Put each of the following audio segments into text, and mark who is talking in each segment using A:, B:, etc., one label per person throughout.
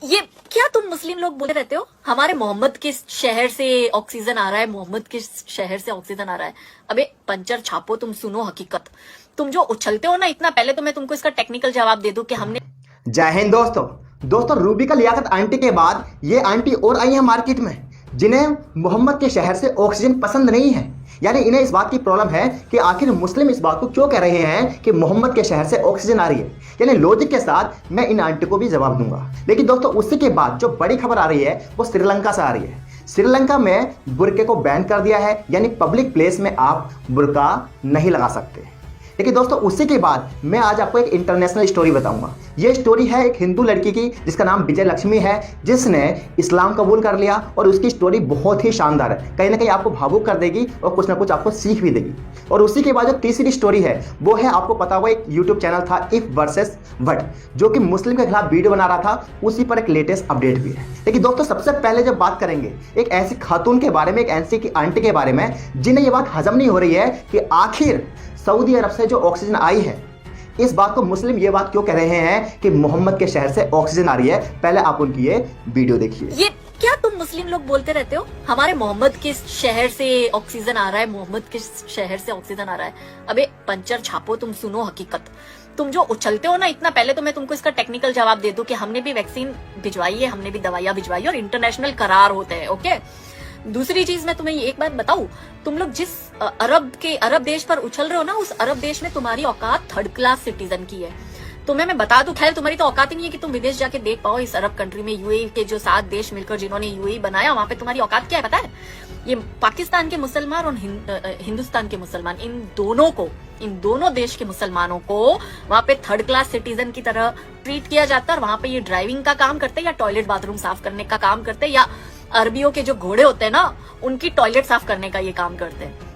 A: ये क्या तुम मुस्लिम लोग बोले रहते हो हमारे मोहम्मद के शहर से ऑक्सीजन आ रहा है, मोहम्मद के शहर से ऑक्सीजन आ रहा है। अबे पंचर छापो, तुम सुनो हकीकत। तुम जो उछलते हो ना इतना, पहले तो मैं तुमको इसका टेक्निकल जवाब दे दूं कि हमने।
B: जय हिंद दोस्तों रूबिका लियाकत आंटी के बाद ये आंटी और आई है मार्केट में जिन्हें मोहम्मद के शहर से ऑक्सीजन पसंद नहीं है। यानी इन्हें इस बात की प्रॉब्लम है कि आखिर मुस्लिम इस बात को क्यों कह रहे हैं कि मोहम्मद के शहर से ऑक्सीजन आ रही है। यानी लॉजिक के साथ मैं इन आंटी को भी जवाब दूंगा। लेकिन दोस्तों उसी के बाद जो बड़ी खबर आ रही है वो श्रीलंका से आ रही है। श्रीलंका में बुर्के को बैन कर दिया है, यानी पब्लिक प्लेस में आप बुर्का नहीं लगा सकते। लेकिन दोस्तों उसी के बाद मैं आज आपको एक इंटरनेशनल स्टोरी बताऊंगा। ये स्टोरी है एक हिंदू लड़की की जिसका नाम विजय लक्ष्मी है, जिसने इस्लाम कबूल कर लिया। और उसकी स्टोरी बहुत ही शानदार है, कहीं ना कहीं आपको भावुक कर देगी और कुछ ना कुछ आपको सीख भी देगी। और उसी के बाद जो तीसरी स्टोरी है वो है, आपको पता होगा एक यूट्यूब चैनल था इफ वर्सेस वट, जो कि मुस्लिम के खिलाफ वीडियो बना रहा था, उसी पर एक लेटेस्ट अपडेट भी है। लेकिन दोस्तों सबसे पहले जब बात करेंगे एक ऐसी खातून के बारे में, एक ऐसी आंटी के बारे में जिन्हें ये बात हजम नहीं हो रही है कि आखिर सऊदी अरब से जो ऑक्सीजन आई है, इस बात को मुस्लिम ये बात क्यों कह रहे हैं कि मोहम्मद के शहर से ऑक्सीजन आ रही है। पहले आप उनकी ये वीडियो देखिए।
A: ये क्या तुम मुस्लिम लोग बोलते रहते हो हमारे मोहम्मद के शहर से ऑक्सीजन आ रहा है, मोहम्मद के शहर से ऑक्सीजन आ रहा है। अबे पंचर छापो, तुम सुनो हकीकत। तुम जो उछलते हो ना इतना, पहले तो मैं तुमको इसका टेक्निकल जवाब दे दूं कि हमने भी वैक्सीन भिजवाई है, हमने भी दवाइयां भिजवाई है और इंटरनेशनल करार होते हैं। ओके, दूसरी चीज मैं तुम्हें एक बात बताऊं, तुम लोग जिस अरब देश पर उछल रहे हो ना, उस अरब देश में तुम्हारी औकात थर्ड क्लास सिटीजन की है। तुम्हें मैं बता दूं, खैर तुम्हारी तो औकात ही नहीं है कि तुम विदेश जाके देख पाओ इस अरब कंट्री में। यूएई के जो 7 देश मिलकर जिन्होंने यूएई बनाया, वहां पे तुम्हारी औकात क्या है पता है? ये पाकिस्तान के मुसलमान और हिंदुस्तान के मुसलमान, इन दोनों देश के मुसलमानों को वहां पे थर्ड क्लास सिटीजन की तरह ट्रीट किया जाता है। और वहां पे ये ड्राइविंग का काम करते हैं या टॉयलेट बाथरूम साफ करने का काम करते हैं, या अरबियों के जो घोड़े होते हैं ना, उनकी टॉयलेट साफ करने का ये काम करते हैं।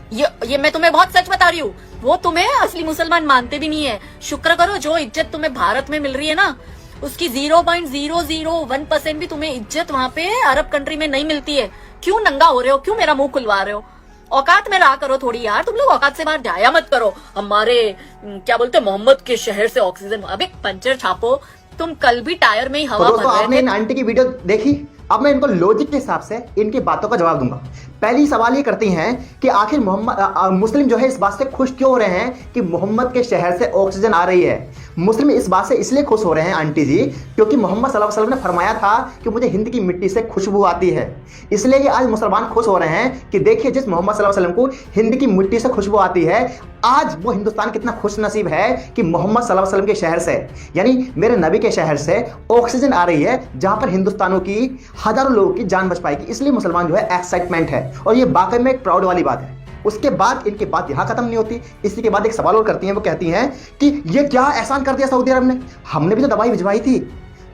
A: ये मैं तुम्हें बहुत सच बता रही हूँ। वो तुम्हें असली मुसलमान मानते भी नहीं है। शुक्र करो जो इज्जत तुम्हें भारत में मिल रही है ना, उसकी 0.001% भी तुम्हें इज्जत वहां पे अरब कंट्री में नहीं मिलती है। क्यों नंगा हो रहे हो, क्यों मेरा मुंह खुलवा रहे हो? औकात में रहा करो थोड़ी यार, तुम लोग औकात से बाहर जाया मत करो। हमारे क्या बोलते मोहम्मद के शहर से ऑक्सीजन, अबे पंचर छापो। तुम कल भी टायर में ही हवा भर रहे थे।
B: आपने इन आंटी की वीडियो देखी? अब मैं इनको लॉजिक के हिसाब से इनकी बातों का जवाब दूंगा। पहली सवाल ये करती हैं कि आखिर मुस्लिम जो है इस बात से खुश क्यों हो रहे हैं कि मोहम्मद के शहर से ऑक्सीजन आ रही है। मुस्लिम इस बात से इसलिए खुश हो रहे हैं आंटी जी, क्योंकि मोहम्मद सल्लल्लाहु अलैहि वसल्लम ने फरमाया था कि मुझे हिंद की मिट्टी से खुशबू आती है। इसलिए ये आज मुसलमान खुश हो रहे हैं कि देखिए जिस मोहम्मद सल्लल्लाहु अलैहि वसल्लम को हिंद की मिट्टी से खुशबू आती है, आज वो हिंदुस्तान कितना खुश नसीब है कि मोहम्मद सल्लल्लाहु अलैहि वसल्लम के शहर से, यानी मेरे नबी के शहर से ऑक्सीजन आ रही है, जहां पर हिंदुस्तानों की हजारों लोगों की जान बच पाएगी। इसलिए मुसलमान जो है एक्साइटमेंट है, और ये वाकई में एक प्राउड वाली बात है। उसके बाद इनकी बात यहां खत्म नहीं होती। इसी के बाद एक सवाल और करती हैं, वो कहती हैं कि ये क्या एहसान कर दिया सऊदी अरब ने, हमने भी तो दवाई भिजवाई थी,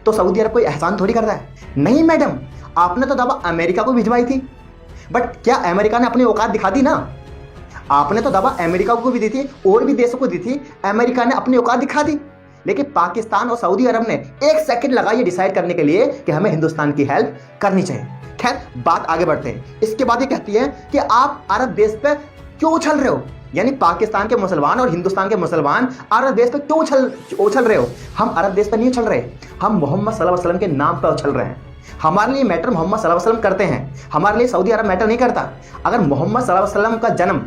B: तो सऊदी अरब कोई एहसान थोड़ी कर रहा है। नहीं मैडम, आपने तो दवा अमेरिका को भिजवाई थी, बट क्या अमेरिका ने अपनी औकात दिखा दी ना? आपने तो दवा अमेरिका को भी दी थी और भी देशों को दी थी, अमेरिका ने अपनी औकात दिखा दी। लेकिन पाकिस्तान और सऊदी अरब ने 1 सेकंड लगा ये डिसाइड करने के लिए कि हमें हिंदुस्तान की हेल्प करनी चाहिए। खैर बात आगे बढ़ते हैं। इसके बाद ये कहती है कि आप अरब देश पे क्यों उछल रहे हो, यानी पाकिस्तान के मुसलमान और हिंदुस्तान के मुसलमान अरब देश पे क्यों उछल रहे हो। हम अरब देश पे नहीं उछल रहे, हम मोहम्मद सल्लल्लाहु अलैहि वसल्लम के नाम पे उछल रहे हैं। हमारे लिए मैटर मोहम्मद सल्लल्लाहु अलैहि वसल्लम करते हैं, हमारे लिए सऊदी अरब मैटर नहीं करता। अगर मोहम्मद सल्लल्लाहु अलैहि वसल्लम का जन्म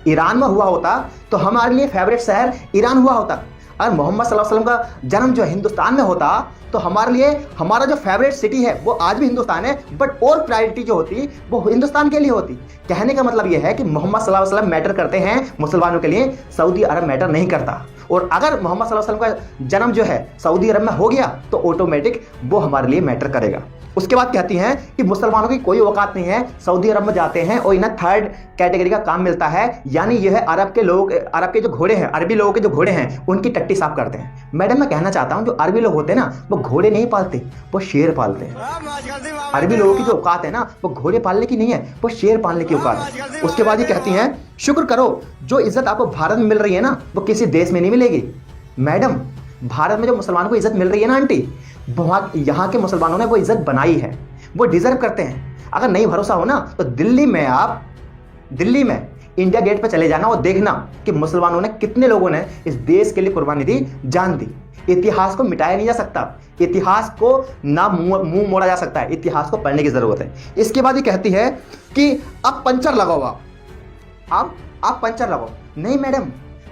B: ईरान में हुआ होता तो हमारे लिए फेवरेट शहर ईरान हुआ होता। अगर मोहम्मद सल्लल्लाहु अलैहि वसल्लम का जन्म जो हिंदुस्तान में होता तो हमारे लिए हमारा जो फेवरेट सिटी है वो आज भी हिंदुस्तान है, बट और प्रायोरिटी जो होती वो हिंदुस्तान के लिए होती। कहने का मतलब ये है कि मोहम्मद सल्लल्लाहु अलैहि वसल्लम मैटर करते हैं मुसलमानों के लिए, सऊदी अरब मैटर नहीं करता। और अगर मोहम्मद सल्लल्लाहु अलैहि वसल्लम का जन्म जो है सऊदी अरब में हो गया तो ऑटोमेटिक वो हमारे लिए मैटर करेगा। उसके बाद कहती हैं कि मुसलमानों की कोई औकात नहीं है, सऊदी अरब में जाते हैं और इन्हें थर्ड कैटेगरी का काम मिलता है, यानी यह है अरब के जो घोड़े हैं, अरबी लोगों के जो घोड़े हैं उनकी टट्टी साफ करते हैं। मैडम मैं कहना चाहता हूं, जो अरबी लोग होते हैं ना वो घोड़े नहीं पालते, वो शेर पालते हैं। अरबी लोगों की जो औकात है ना वो घोड़े पालने की नहीं है, वो शेर पालने की औकात है। उसके बाद ये कहती हैं शुक्र करो जो इज्जत आपको भारत में मिल रही है ना वो किसी देश में नहीं मिलेगी। मैडम भारत में जो मुसलमानों को इज्जत मिल रही है ना आंटी, यहाँ के मुसलमानों ने वो इज्जत बनाई है, वो डिजर्व करते हैं। अगर नहीं भरोसा हो ना तो दिल्ली में इंडिया गेट पर चले जाना और देखना कि मुसलमानों ने कितने लोगों ने इस देश के लिए कुर्बानी दी, जान दी। इतिहास को मिटाया नहीं जा सकता, इतिहास को ना मुंह मोड़ा जा सकता है, इतिहास को पढ़ने की जरूरत है। इसके बाद ये कहती है कि अब पंचर लगाओ, आप पंचर लगाओ। नहीं मैडम,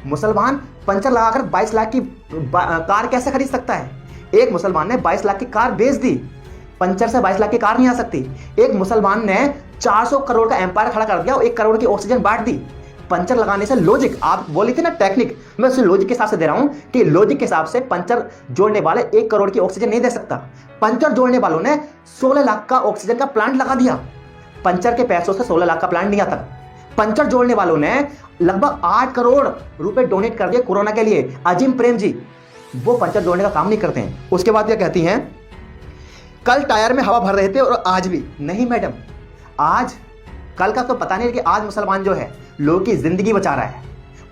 B: मुसलमान पंचर लगाकर 22 लाख की कार कैसे खरीद सकता है? एक मुसलमान ने 22 लाख की कार बेच दी, पंचर से 22 लाख की कार नहीं आ सकती। एक मुसलमान ने 400 करोड़ का एम्पायर खड़ा कर दिया और 1 करोड़ की ऑक्सीजन बांट दी। पंचर लगाने से लॉजिक, आप बोली थी ना टेक्निक, मैं उसे लॉजिक के हिसाब से दे रहा हूं कि लॉजिक के हिसाब से पंचर जोड़ने वाले 1 करोड़ की ऑक्सीजन नहीं दे सकता। पंचर जोड़ने वालों ने 16 लाख का ऑक्सीजन का प्लांट लगा दिया। पंचर के पैसों से 16 लाख का प्लांट नहीं आता। पंचर जोड़ने वालों ने लगभग 8 करोड़ रुपए डोनेट कर दिए कोरोना के लिए। अजीम प्रेम जी वो पंचर जोड़ने का काम नहीं करते हैं। उसके बाद क्या कहती हैं, कल टायर में हवा भर रहे थे और आज भी। नहीं मैडम, आज कल का तो पता नहीं, कि आज मुसलमान जो है लोगों की जिंदगी बचा रहा है,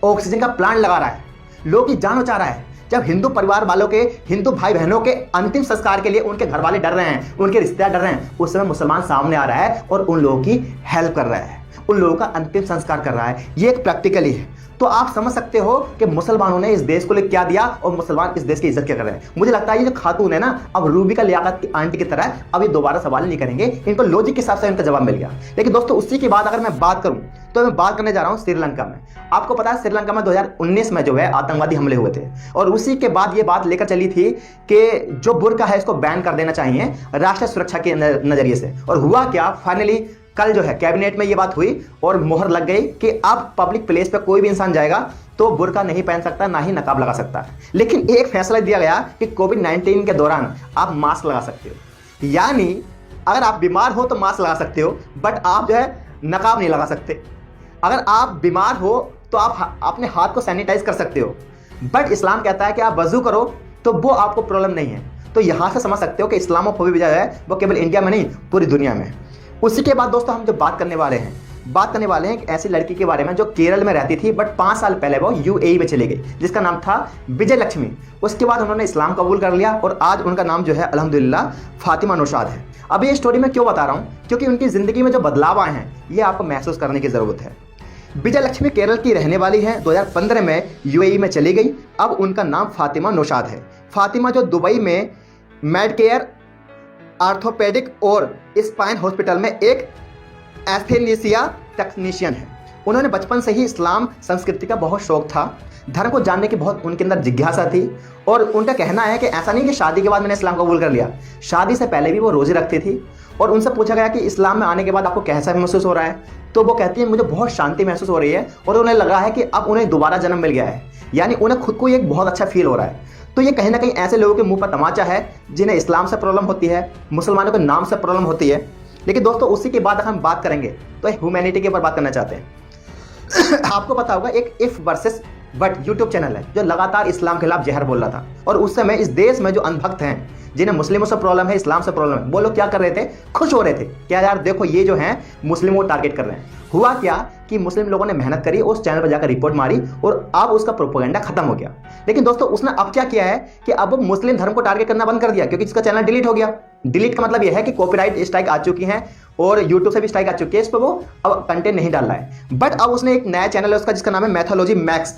B: ऑक्सीजन का प्लांट लगा रहा है, लोगों की जान बचा रहा है। जब हिंदू परिवार वालों के, हिंदू भाई बहनों के अंतिम संस्कार के लिए उनके घर वाले डर रहे हैं, उनके रिश्तेदार डर रहे हैं, उस समय मुसलमान सामने आ रहा है और उन लोगों की हेल्प कर रहा है, उन लोगों का अंतिम संस्कार कर रहा है। ये एक प्रैक्टिकली है। तो आप समझ सकते हो कि मुसलमानों ने इस देश को लिए क्या दिया और मुसलमान इस देश की इज्जत क्या कर रहे हैं। मुझे लगता है ये जो खातून है ना, अब रूबिका लियाकत की आंटी की तरह अब ये दोबारा सवाल नहीं करेंगे, इनको लॉजिक के हिसाब से इनका जवाब मिल गया। लेकिन दोस्तों उसी के बाद अगर मैं बात करूं तो मैं बात करने जा रहा हूं श्रीलंका में। आपको पता है श्रीलंका में 2019 में जो है आतंकवादी हमले हुए थे और उसी के बाद ये बात लेकर चली थी कि जो बुर्का है इसको बैन कर देना चाहिए राष्ट्रीय सुरक्षा के नजरिए से। और हुआ क्या, फाइनली कल जो है कैबिनेट में ये बात हुई और मोहर लग गई कि अब पब्लिक प्लेस पे कोई भी इंसान जाएगा तो बुर्का नहीं पहन सकता, ना ही नकाब लगा सकता। लेकिन एक फैसला दिया गया कि कोविड-19 के दौरान आप मास्क लगा सकते हो। यानी अगर आप बीमार हो तो मास्क लगा सकते हो, बट आप जो है नकाब नहीं लगा सकते। अगर आप बीमार हो तो आप अपने हाथ को सैनिटाइज कर सकते हो, बट इस्लाम कहता है कि आप वजू करो तो वो आपको प्रॉब्लम नहीं है। तो यहां से समझ सकते हो कि इस्लामोफोबी जो है वो केवल इंडिया में नहीं पूरी दुनिया में। उसी के बाद दोस्तों हम जो बात करने वाले हैं एक ऐसी लड़की के बारे में जो केरल में रहती थी, बट 5 साल पहले वो यूएई में चली गई, जिसका नाम था विजय लक्ष्मी। उसके बाद उन्होंने इस्लाम कबूल कर लिया और आज उनका नाम जो है अल्हम्दुलिल्लाह फातिमा नौशाद है। अब ये स्टोरी मैं क्यों बता रहा हूँ, क्योंकि उनकी जिंदगी में जो बदलाव आए हैं ये आपको महसूस करने की जरूरत है। विजय लक्ष्मी केरल की रहने वाली है, 2015 में यूएई में चली गई। अब उनका नाम फातिमा नौशाद है। फातिमा जो दुबई में मेडकेयर आर्थोपेडिक और स्पाइन हॉस्पिटल में एक एस्थेनेसिया टेक्नीशियन है। उन्होंने बचपन से ही इस्लाम संस्कृति का बहुत शौक था, धर्म को जानने की बहुत उनके अंदर जिज्ञासा थी। और उनका कहना है कि ऐसा नहीं कि शादी के बाद मैंने इस्लाम कबूल कर लिया, शादी से पहले भी वो रोजे रखती थी। और उनसे पूछा गया कि इस्लाम में आने के बाद आपको कैसा महसूस हो रहा है, तो वो कहती है मुझे बहुत शांति महसूस हो रही है और उन्हें लगा है कि अब उन्हें दोबारा जन्म मिल गया है, यानी उन्हें खुद को एक बहुत अच्छा फील हो रहा है। तो ये कहीं ना कहीं ऐसे लोगों के मुंह पर तमाचा है जिन्हें इस्लाम से प्रॉब्लम होती है, मुसलमानों के नाम से प्रॉब्लम होती है। लेकिन दोस्तों उसी के बाद अगर हम बात करेंगे तो ह्यूमैनिटी के ऊपर बात करना चाहते हैं। आपको पता होगा एक if versus but YouTube channel है जो लगातार इस्लाम के खिलाफ जहर बोल रहा था। और उस समय इस देश में जो अंधभक्त हैं, जिन्हें मुस्लिमों से प्रॉब्लम है, इस्लाम से प्रॉब्लम है, वो लोग क्या कर रहे थे, खुश हो रहे थे क्या यार देखो ये जो है मुस्लिमों को टारगेट कर रहे हैं। हुआ क्या कि मुस्लिम लोगों ने मेहनत करी, उस चैनल पर जाकर रिपोर्ट मारी और अब उसका प्रोपेगेंडा खत्म हो गया। लेकिन दोस्तों उसने अब क्या किया है कि अब वो मुस्लिम धर्म को टारगेट करना बंद कर दिया, क्योंकि इसका चैनल डिलीट हो गया। डिलीट का मतलब यह है कि कॉपीराइट स्ट्राइक आ चुकी है और यूट्यूब से भी स्ट्राइक आ चुकी है, इस पर वो अब कंटेंट नहीं डाल रहा है। बट अब उसने एक नया चैनल है उसका जिसका नाम है मैथोलॉजी मैक्स,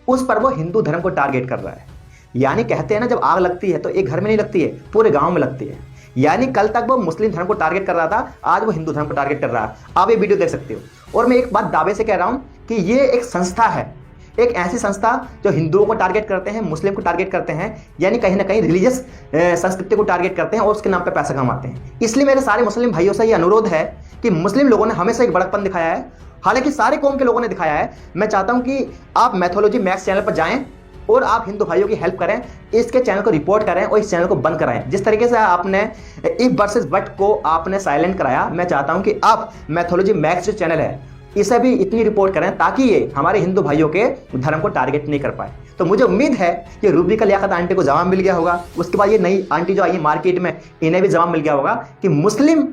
B: उस पर वो हिंदू धर्म को टारगेट कर रहा है। यानी कहते हैं ना जब आग लगती है तो एक घर में नहीं लगती है, पूरे गांव में लगती है। यानी कल तक वो मुस्लिम धर्म को टारगेट कर रहा था, आज वो हिंदू धर्म को टारगेट कर रहा है। आप ये वीडियो देख सकते हो। और मैं एक बात दावे से कह रहा हूं कि ये एक संस्था है, एक ऐसी संस्था जो हिंदुओं को टारगेट करते हैं, मुस्लिम को टारगेट करते हैं, यानी कहीं ना कहीं रिलीजियस संस्कृति को टारगेट करते हैं और उसके नाम पे पैसा कमाते हैं। इसलिए मेरे सारे मुस्लिम भाइयों से ये अनुरोध है कि मुस्लिम लोगों ने हमेशा एक बड़कपन दिखाया है, हालांकि सारे कौम के लोगों ने दिखाया है। मैं चाहता हूं कि आप मैथोलॉजी मैक्स चैनल पर जाएं और आप हिंदू भाइयों की हेल्प करें, इसके चैनल को रिपोर्ट करें और इस चैनल को बंद कराएं। जिस तरीके से आपने इफ वर्सेस बट को आपने साइलेंट कराया, मैं चाहता हूं कि आप मैथोलॉजी मैक्स जो चैनल है इसे भी इतनी रिपोर्ट करें ताकि ये हमारे हिंदू भाइयों के धर्म को टारगेट नहीं कर पाए। तो मुझे उम्मीद है कि रूबिका लियाकत आंटी को जवाब मिल गया होगा। उसके बाद ये नई आंटी जो आई है मार्केट में, इन्हें भी जवाब मिल गया होगा कि मुस्लिम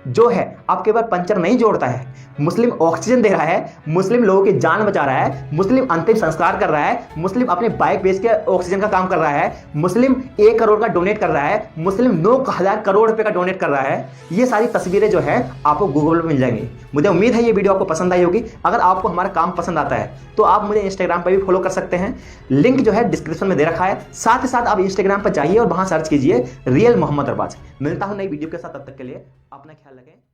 B: जो है आप केवल पंचर नहीं जोड़ता है, मुस्लिम ऑक्सीजन दे रहा है, मुस्लिम लोगों की जान बचा रहा है, मुस्लिम अंतिम संस्कार कर रहा है, मुस्लिम अपने बाइक बेच के ऑक्सीजन का काम कर रहा है, मुस्लिम 1 करोड़ का डोनेट कर रहा है, मुस्लिम 9,000 करोड़ रुपए का डोनेट कर रहा है। ये सारी तस्वीरें जो है आपको गूगल पर मिल जाएंगी। मुझे उम्मीद है ये वीडियो आपको पसंद आई होगी। अगर आपको हमारा काम पसंद आता है तो आप मुझे इंस्टाग्राम पर भी फॉलो कर सकते हैं, लिंक जो है डिस्क्रिप्शन में दे रखा है। साथ ही साथ आप इंस्टाग्राम पर जाइए और वहां सर्च कीजिए रियल मोहम्मद अरबाज। मिलता हूं नई वीडियो के साथ, तब तक के लिए अपना ख्याल रखें।